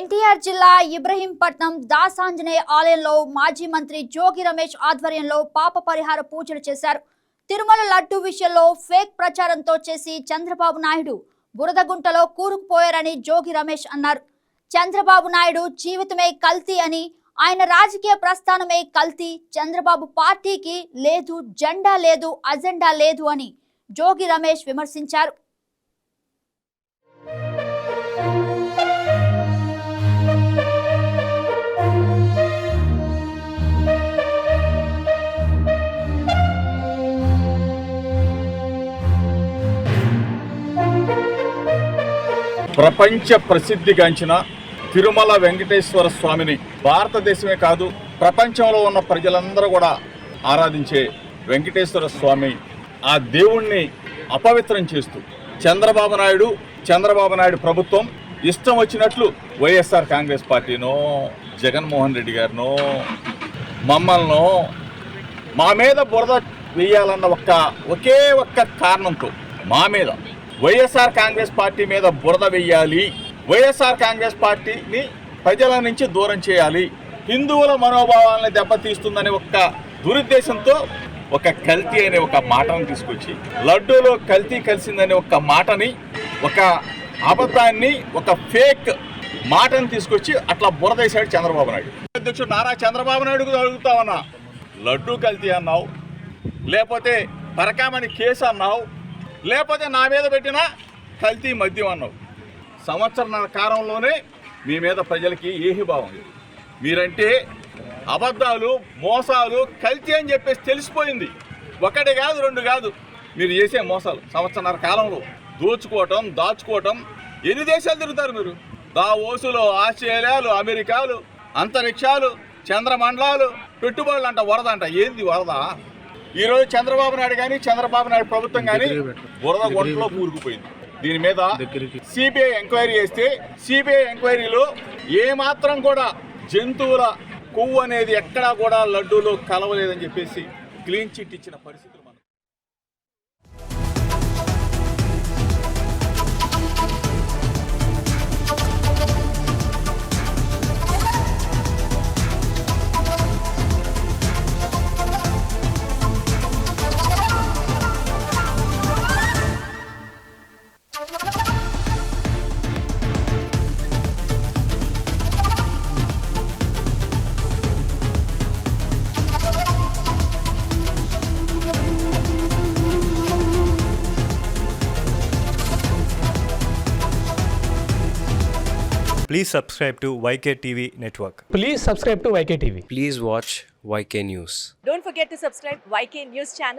ఎన్టీఆర్ జిల్లా ఇబ్రహీంపట్నం దాసాంజనేయ ఆలయంలో మాజీ మంత్రి జోగి రమేష్ ఆధ్వర్యంలో పాప పరిహార పూజలు చేశారు. తిరుమల లడ్డు విషయంలో ఫేక్ ప్రచారంతో చేసి చంద్రబాబు నాయుడు బురదగుంటలో కూరుకుపోయారని జోగి రమేష్ అన్నారు. చంద్రబాబు నాయుడు జీవితమే కల్తీ అని, ఆయన రాజకీయ ప్రస్థానమే కల్తీ, చంద్రబాబు పార్టీకి లేదు జెండా లేదు అజెండా లేదు అని జోగి రమేష్ విమర్శించారు. ప్రపంచ ప్రసిద్ధిగాంచిన తిరుమల వెంకటేశ్వర స్వామిని భారతదేశమే కాదు ప్రపంచంలో ఉన్న ప్రజలందరూ కూడా ఆరాధించే వెంకటేశ్వర స్వామి ఆ దేవుణ్ణి అపవిత్రం చేస్తూ చంద్రబాబు నాయుడు ప్రభుత్వం ఇష్టం వచ్చినట్లు వైఎస్ఆర్ కాంగ్రెస్ పార్టీనో జగన్మోహన్ రెడ్డి గారినో మమ్మల్నో మా మీద బురద వేయాలన్న ఒకే ఒక్క కారణంతో మా మీద వైఎస్ఆర్ కాంగ్రెస్ పార్టీ మీద బురద వేయాలి, వైఎస్ఆర్ కాంగ్రెస్ పార్టీని ప్రజల నుంచి దూరం చేయాలి, హిందువుల మనోభావాలను దెబ్బతీస్తుందనే ఒక్క దురుద్దేశంతో ఒక కల్తీ అనే ఒక మాటను తీసుకొచ్చి, లడ్డూలో కల్తీ కలిసిందనే ఒక మాటని, ఒక అబద్ధాన్ని, ఒక ఫేక్ మాటను తీసుకొచ్చి అట్లా బురదేశాడు చంద్రబాబు నాయుడు. అధ్యక్షుడు నారా చంద్రబాబు నాయుడుకు అడుగుతామన్నా, లడ్డూ కల్తీ అన్నావు, లేకపోతే పరకామణి కేసు అన్నావు, లేకపోతే నా మీద పెట్టిన కల్తీ మద్యం అన్నావు. సంవత్సరాల కాలంలోనే మీ మీద ప్రజలకి ఏహి భావం లేదు. మీరంటే అబద్ధాలు, మోసాలు, కల్తీ అని చెప్పేసి తెలిసిపోయింది. ఒకటి కాదు, రెండు కాదు, మీరు చేసే మోసాలు సంవత్సరాల కాలంలో దోచుకోవటం, దాచుకోవటం. ఎన్ని దేశాలు తిరుగుతారు మీరు? దావోసులు, ఆస్ట్రేలియాలు, అమెరికాలు, అంతరిక్షాలు, చంద్రమండలాలు, పెట్టుబడులు అంట, వరద అంట. ఏంది వరద? ఈరోజు చంద్రబాబు నాయుడు కానీ చంద్రబాబు నాయుడు ప్రభుత్వం కానీ బురద గుంటలో కూరుకుపోయింది. దీని మీద సిబిఐ ఎంక్వైరీ చేస్తే సిబిఐ ఎంక్వైరీలో ఏమాత్రం కూడా జంతువుల కొవ్వు అనేది ఎక్కడా కూడా లడ్డూలో కలవలేదని చెప్పేసి క్లీన్ చిట్ ఇచ్చిన పరిస్థితులు మనం. Please subscribe to YK TV Network. Please subscribe to YK TV. Please watch YK News. Don't forget to subscribe YK News channel.